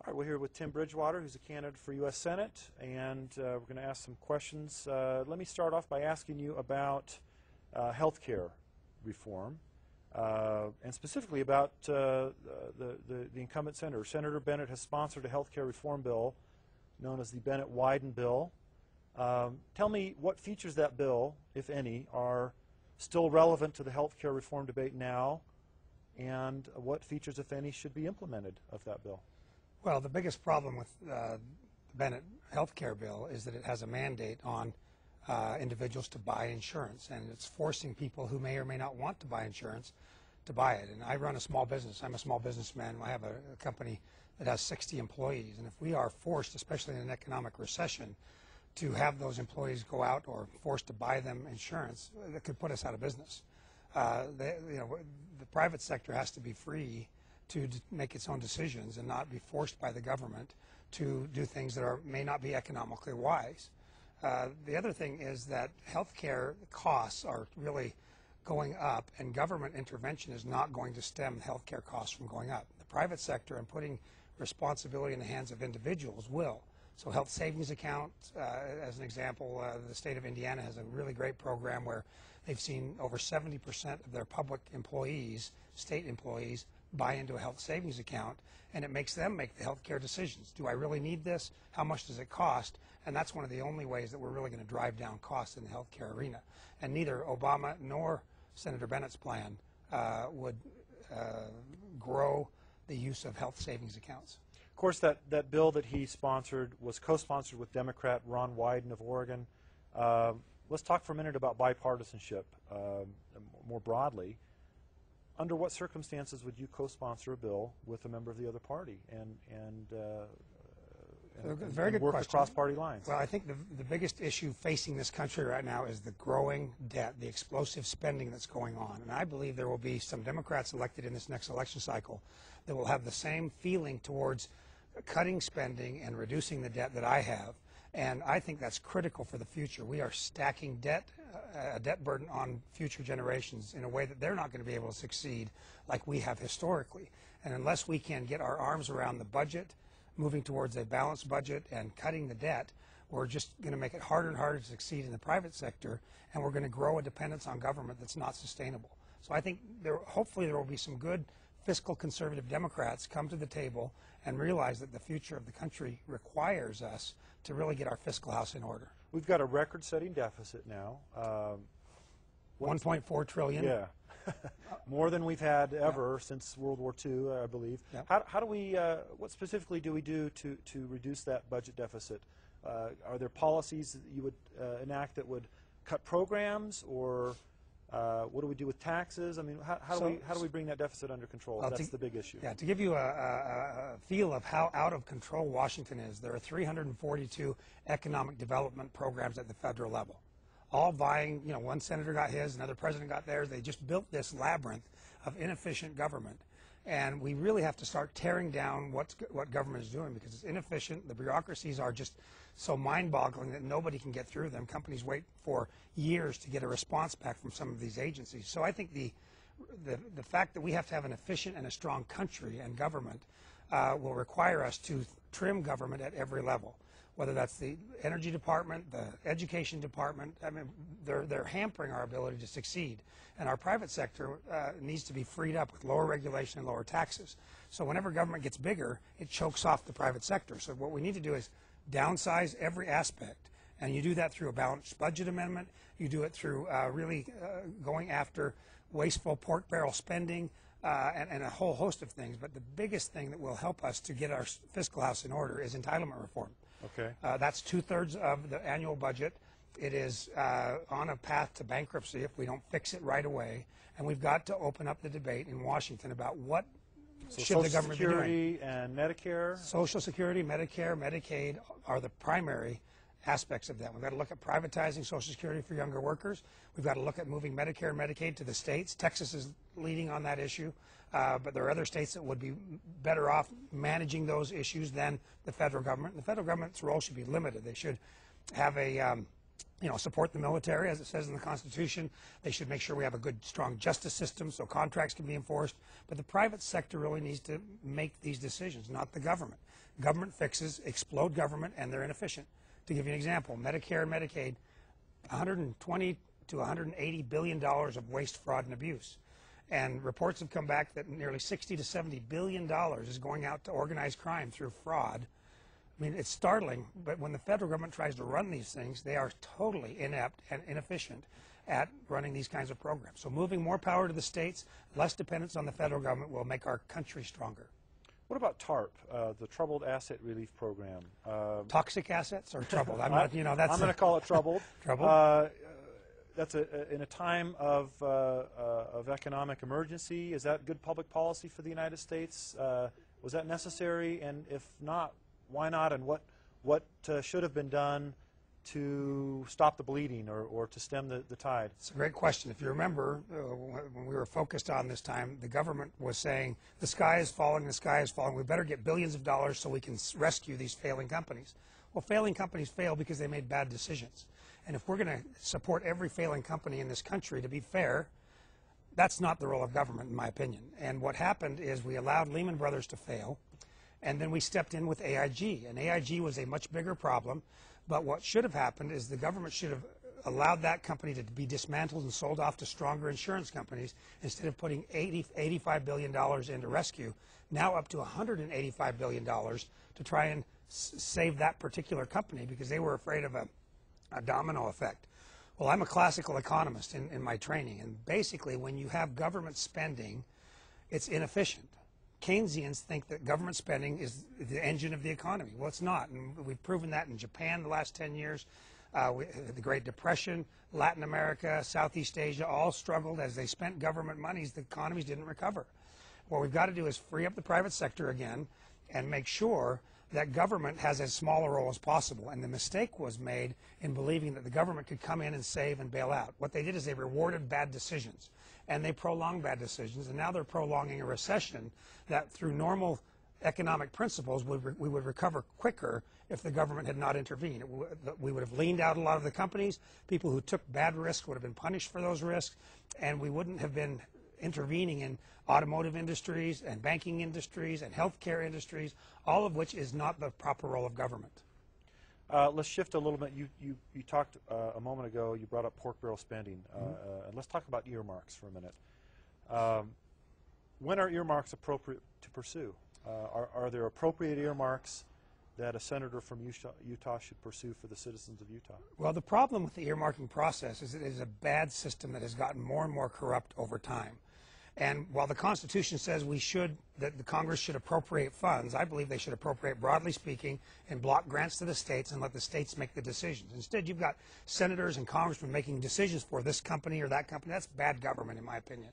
All right, we're here with Tim Bridgewater, who's a candidate for U.S. Senate, and we're going to ask some questions. Let me start off by asking you about health care reform, and specifically about the incumbent senator. Senator Bennett has sponsored a health care reform bill known as the Bennett-Wyden bill. Tell me what features that bill, if any, are still relevant to the health care reform debate now, and what features, if any, should be implemented of that bill. Well, the biggest problem with the Bennett health care bill is that it has a mandate on individuals to buy insurance, and it's forcing people who may or may not want to buy insurance to buy it. And I run a small business. I'm a small businessman. I have a company that has 60 employees, and if we are forced, especially in an economic recession, to have those employees go out or forced to buy them insurance, that could put us out of business. The private sector has to be free to make its own decisions and not be forced by the government to do things that may not be economically wise. The other thing is that healthcare costs are really going up, and government intervention is not going to stem healthcare costs from going up. The private sector and putting responsibility in the hands of individuals will. So health savings account, as an example, the state of Indiana has a really great program where they've seen over 70% of their public employees, state employees, buy into a health savings account, and it makes them make the health care decisions. Do I really need this? How much does it cost? And that's one of the only ways that we're really going to drive down costs in the health care arena. And neither Obama nor Senator Bennett's plan would grow the use of health savings accounts. Of course, that bill that he sponsored was co-sponsored with Democrat Ron Wyden of Oregon. Let's talk for a minute about bipartisanship more broadly. Under what circumstances would you co-sponsor a bill with a member of the other party and very good work question. across party lines? Well, I think the biggest issue facing this country right now is the growing debt, the explosive spending that's going on. And I believe there will be some Democrats elected in this next election cycle that will have the same feeling towards cutting spending and reducing the debt that I have. And I think that's critical for the future. We are stacking debt, a debt burden on future generations in a way that they're not going to be able to succeed like we have historically. And unless we can get our arms around the budget, moving towards a balanced budget and cutting the debt, we're just going to make it harder and harder to succeed in the private sector, and we're going to grow a dependence on government that's not sustainable. So I think hopefully there will be some good fiscal conservative Democrats come to the table and realize that the future of the country requires us to really get our fiscal house in order. We've got a record-setting deficit now. 1.4 trillion. Yeah, more than we've had ever since World War II, I believe. Yeah. How do we? What specifically do we do to reduce that budget deficit? Are there policies that you would enact that would cut programs, or what do we do with taxes? I mean, how do we bring that deficit under control? That's the big issue. Yeah, to give you a feel of how out of control Washington is, there are 342 economic development programs at the federal level, all vying. You know, one senator got his, another president got theirs. They just built this labyrinth of inefficient government, and we really have to start tearing down what government is doing, because it's inefficient. The bureaucracies are just so mind-boggling that nobody can get through them. Companies wait for years to get a response back from some of these agencies. So I think the fact that we have to have an efficient and a strong country and government will require us to trim government at every level, whether that's the energy department, the education department. I mean, they're hampering our ability to succeed. And our private sector needs to be freed up with lower regulation and lower taxes. So whenever government gets bigger, it chokes off the private sector. So what we need to do is downsize every aspect. And you do that through a balanced budget amendment. You do it through really going after wasteful pork barrel spending and a whole host of things. But the biggest thing that will help us to get our fiscal house in order is entitlement reform. Okay. That's 2/3 of the annual budget. It is on a path to bankruptcy if we don't fix it right away. And we've got to open up the debate in Washington about what should the government be doing. Social Security and Medicare? Social Security, Medicare, Medicaid are the primary aspects of that. We've got to look at privatizing Social Security for younger workers. We've got to look at moving Medicare and Medicaid to the states. Texas is leading on that issue, but there are other states that would be better off managing those issues than the federal government. And the federal government's role should be limited. They should have a support the military, as it says in the Constitution. They should make sure we have a good, strong justice system so contracts can be enforced. But the private sector really needs to make these decisions, not the government. Government fixes explode government, and they're inefficient. To give you an example, Medicare and Medicaid, $120 to $180 billion of waste, fraud, and abuse. And reports have come back that nearly $60 to $70 billion is going out to organized crime through fraud. I mean, it's startling, but when the federal government tries to run these things, they are totally inept and inefficient at running these kinds of programs. So moving more power to the states, less dependence on the federal government, will make our country stronger. What about TARP, the Troubled Asset Relief Program? Toxic assets or troubled? I'm not, that's... I'm going to call it troubled. Troubled? That's in a time of economic emergency. Is that good public policy for the United States? Was that necessary? And if not, why not? And what should have been done to stop the bleeding or to stem the tide? It's a great question. If you remember, when we were focused on this time, the government was saying, the sky is falling, the sky is falling. We better get billions of dollars so we can rescue these failing companies. Well, failing companies fail because they made bad decisions. And if we're going to support every failing company in this country, to be fair, that's not the role of government, in my opinion. And what happened is we allowed Lehman Brothers to fail, and then we stepped in with AIG. And AIG was a much bigger problem. But what should have happened is the government should have allowed that company to be dismantled and sold off to stronger insurance companies instead of putting $85 billion into rescue, now up to $185 billion to try and save that particular company because they were afraid of a domino effect. Well, I'm a classical economist in my training, and basically when you have government spending, it's inefficient. Keynesians think that government spending is the engine of the economy. Well, it's not, and we've proven that in Japan the last 10 years. The Great Depression, Latin America, Southeast Asia all struggled as they spent government monies. The economies didn't recover. What we've got to do is free up the private sector again and make sure that government has as small a role as possible. And the mistake was made in believing that the government could come in and save and bail out. What they did is they rewarded bad decisions, and they prolonged bad decisions, and now they're prolonging a recession that through normal economic principles we would recover quicker if the government had not intervened. We would have leaned out a lot of the companies. People who took bad risks would have been punished for those risks, and we wouldn't have been intervening in automotive industries and banking industries and healthcare industries, all of which is not the proper role of government. Let's shift a little bit. You talked a moment ago, you brought up pork barrel spending. And let's talk about earmarks for a minute. When are earmarks appropriate to pursue? Are there appropriate earmarks that a senator from Utah should pursue for the citizens of Utah? Well, the problem with the earmarking process is it is a bad system that has gotten more and more corrupt over time. And while the Constitution says that the Congress should appropriate funds, I believe they should appropriate, broadly speaking, and block grants to the states and let the states make the decisions. Instead, you've got senators and congressmen making decisions for this company or that company. That's bad government, in my opinion.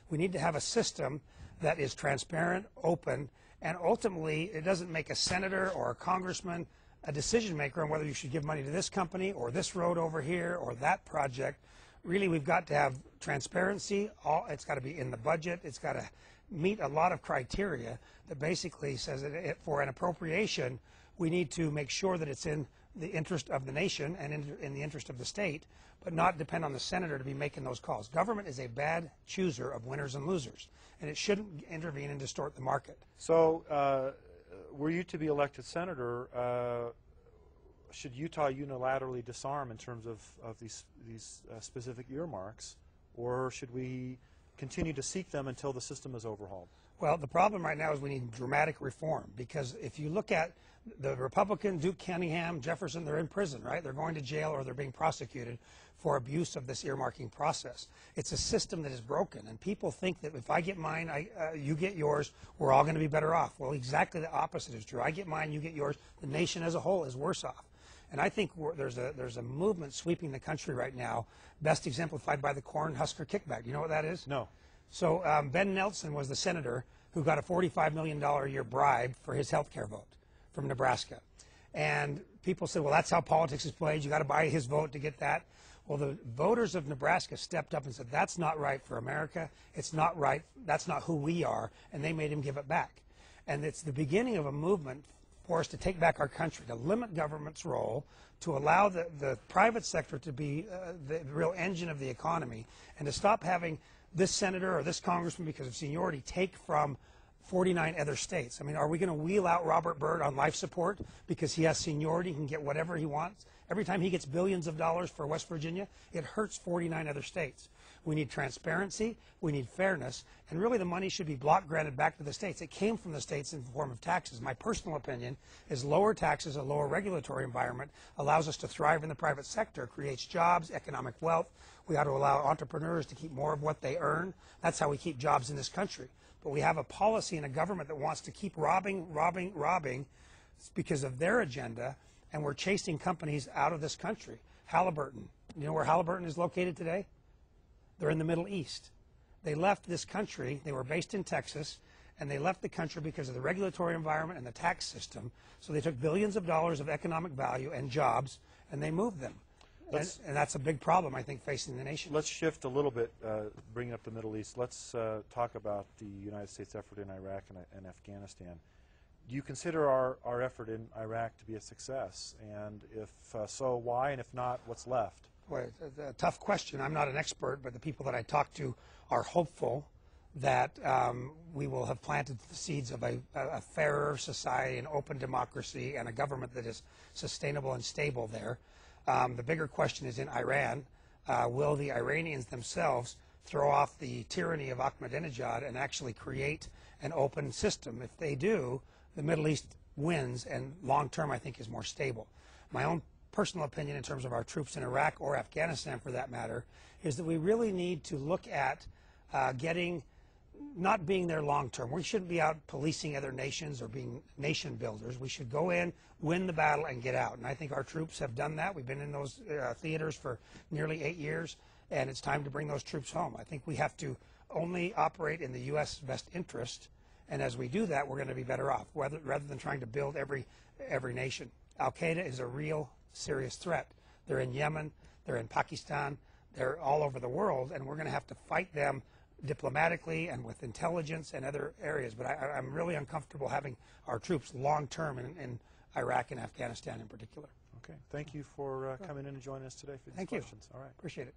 We need to have a system that is transparent, open, and ultimately it doesn't make a senator or a congressman a decision maker on whether you should give money to this company or this road over here or that project. Really, we've got to have transparency. It's got to be in the budget. It's got to meet a lot of criteria that basically says that for an appropriation, we need to make sure that it's in the interest of the nation and in the interest of the state, but not depend on the senator to be making those calls. Government is a bad chooser of winners and losers, and it shouldn't intervene and distort the market. So were you to be elected senator, should Utah unilaterally disarm in terms of these specific earmarks, or should we continue to seek them until the system is overhauled? Well, the problem right now is we need dramatic reform, because if you look at the Republican, Duke Cunningham, Jefferson, they're in prison, right? They're going to jail or they're being prosecuted for abuse of this earmarking process. It's a system that is broken, and people think that if I get mine, you get yours, we're all going to be better off. Well, exactly the opposite is true. I get mine, you get yours, the nation as a whole is worse off. And I think there's a movement sweeping the country right now, best exemplified by the Cornhusker kickback. Do you know what that is? No. So Ben Nelson was the senator who got a $45 million a year bribe for his health care vote from Nebraska. And people said, well, that's how politics is played. You got to buy his vote to get that. Well, the voters of Nebraska stepped up and said, that's not right for America. It's not right. That's not who we are. And they made him give it back. And it's the beginning of a movement for us to take back our country, to limit government's role, to allow the private sector to be the real engine of the economy, and to stop having this senator or this congressman, because of seniority, take from 49 other states. I mean, are we going to wheel out Robert Byrd on life support because he has seniority, he can get whatever he wants? Every time he gets billions of dollars for West Virginia, it hurts 49 other states. We need transparency, we need fairness, and really the money should be block granted back to the states. It came from the states in the form of taxes. My personal opinion is lower taxes, a lower regulatory environment allows us to thrive in the private sector, creates jobs, economic wealth. We ought to allow entrepreneurs to keep more of what they earn. That's how we keep jobs in this country. But we have a policy and a government that wants to keep robbing because of their agenda, and we're chasing companies out of this country. Halliburton, you know where Halliburton is located today? They're in the Middle East. They left this country, they were based in Texas, and they left the country because of the regulatory environment and the tax system. So they took billions of dollars of economic value and jobs, and they moved them. And that's a big problem, I think, facing the nation. Let's shift a little bit, bringing up the Middle East. Let's talk about the United States effort in Iraq and Afghanistan. Do you consider our effort in Iraq to be a success? And if so, why? And if not, what's left? Well, it's a tough question. I'm not an expert, but the people that I talk to are hopeful that we will have planted the seeds of a fairer society, an open democracy, and a government that is sustainable and stable there. The bigger question is in Iran. Will the Iranians themselves throw off the tyranny of Ahmadinejad and actually create an open system? If they do, the Middle East wins, and long term I think is more stable. My own personal opinion in terms of our troops in Iraq or Afghanistan for that matter is that we really need to look at not being there long term. We shouldn't be out policing other nations or being nation builders. We should go in, win the battle, and get out. And I think our troops have done that. We've been in those theaters for nearly 8 years, and it's time to bring those troops home. I think we have to only operate in the U.S. best interest, and as we do that, we're going to be better off, rather than trying to build every nation. Al-Qaeda is a real serious threat. They're in Yemen, they're in Pakistan, they're all over the world, and we're going to have to fight them diplomatically and with intelligence and other areas. But I'm really uncomfortable having our troops long-term in Iraq and Afghanistan in particular. Okay. Thank you for coming in and joining us today for these questions. All right. Appreciate it.